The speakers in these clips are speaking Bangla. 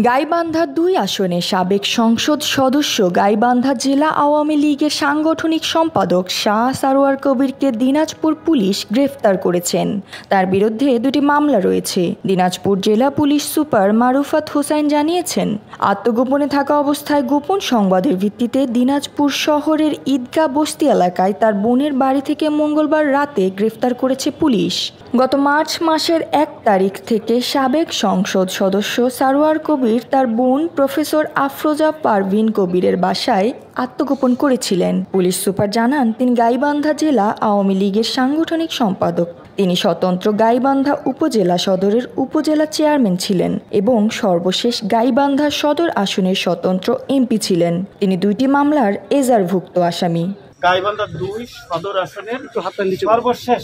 গাইবান্ধা ২ আসনে সাবেক সংসদ সদস্য গাইবান্ধা জেলা আওয়ামী লীগের সাংগঠনিক সম্পাদক শাহ সারোয়ার কবিরকে দিনাজপুর পুলিশ গ্রেফতার করেছেন। তার বিরুদ্ধে ২টি মামলা রয়েছে। দিনাজপুর জেলা পুলিশ সুপার মারুফাত হোসাইন জানিয়েছেন, আত্মগোপনে থাকা অবস্থায় গোপন সংবাদের ভিত্তিতে দিনাজপুর শহরের ঈদগাহ বস্তি এলাকায় তার বোনের বাড়ি থেকে মঙ্গলবার রাতে গ্রেফতার করেছে পুলিশ। গত মার্চ মাসের ১ তারিখ থেকে সাবেক সংসদ সদস্য সারোয়ার কবির তার বোন প্রফেসর আফরোজা পারভিন কবিরের বাসায় আত্মগোপন করেছিলেন। পুলিশ সুপার জানান, তিনি গাইবান্ধা জেলা আওয়ামী লীগের সাংগঠনিক সম্পাদক। তিনি স্বতন্ত্র গাইবান্ধা উপজেলা সদরের উপজেলা চেয়ারম্যান ছিলেন এবং সর্বশেষ গাইবান্ধা সদর আসনের স্বতন্ত্র এমপি ছিলেন। তিনি ২টি মামলার এজাহারভুক্ত আসামি। গাইবান্ধা ২ সদর আসনের সর্বশেষ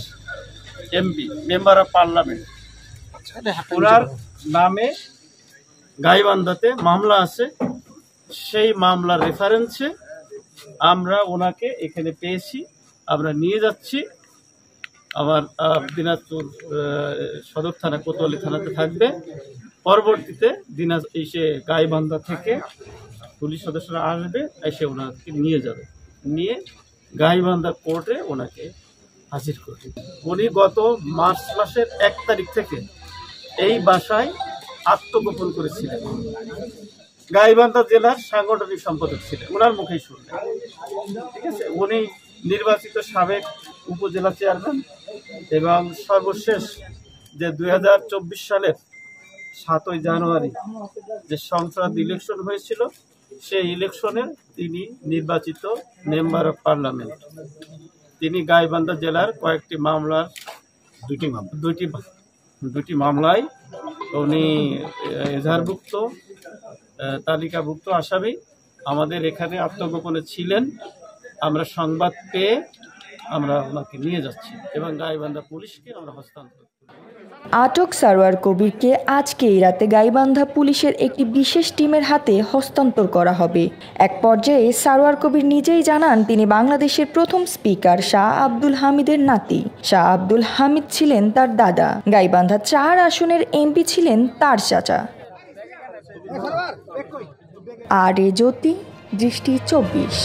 এমপি, মেম্বার অফ পার্লামেন্ট, ওনার নামে গাইবান্ধাতে মামলা আছে। সেই মামলার রেফারেন্সে আমরা ওনাকে এখানে পেয়েছি, আমরা নিয়ে যাচ্ছি। আবার দিনাজপুর সদর থানা কোতোয়ালি থানাতে থাকবে। পরবর্তীতে এসে গাইবান্ধা থেকে পুলিশ সদস্যরা আসবে, এসে ওনাকে নিয়ে যাবে, নিয়ে গাইবান্ধা কোর্টে ওনাকে হাজির করবে। উনি গত মার্চ মাসের ১ তারিখ থেকে এই বাসায় আত্মগোপন করেছিলেন। গাইবান্ধা জেলার সাংগঠনিক সম্পাদক ছিলেন, ওনার মুখেই শুনলেন। ঠিক আছে, উনি নির্বাচিত সাবেক উপজেলা চেয়ারম্যান এবং সর্বশেষ যে ২০২৪ সালের ৭ই জানুয়ারি যে সংসদ ইলেকশন হয়েছিল, সেই ইলেকশনের তিনি নির্বাচিত মেম্বার অফ পার্লামেন্ট। তিনি গাইবান্ধা জেলার কয়েকটি মামলার দুইটি মামলায় উনি এজাহারভুক্ত তালিকাভুক্ত আসামি। আমাদের এখানে আত্মগোপনে ছিলেন। আমরা সংবাদ পেয়ে আমরা ওনাকে নিয়ে যাচ্ছি এবং গাইবান্ধা পুলিশকে আমরা হস্তান্তর। আটক সারোয়ার কবিরকে আজকে এই রাতে গাইবান্ধা পুলিশের একটি বিশেষ টিমের হাতে হস্তান্তর করা হবে। এক পর্যায়ে সারোয়ার কবির নিজেই জানান, তিনি বাংলাদেশের প্রথম স্পিকার শাহ আব্দুল হামিদের নাতি। শাহ আব্দুল হামিদ ছিলেন তার দাদা। গাইবান্ধা ৪ আসনের এমপি ছিলেন তার চাচা। আর এ জ্যোতি, দৃষ্টি ২৪।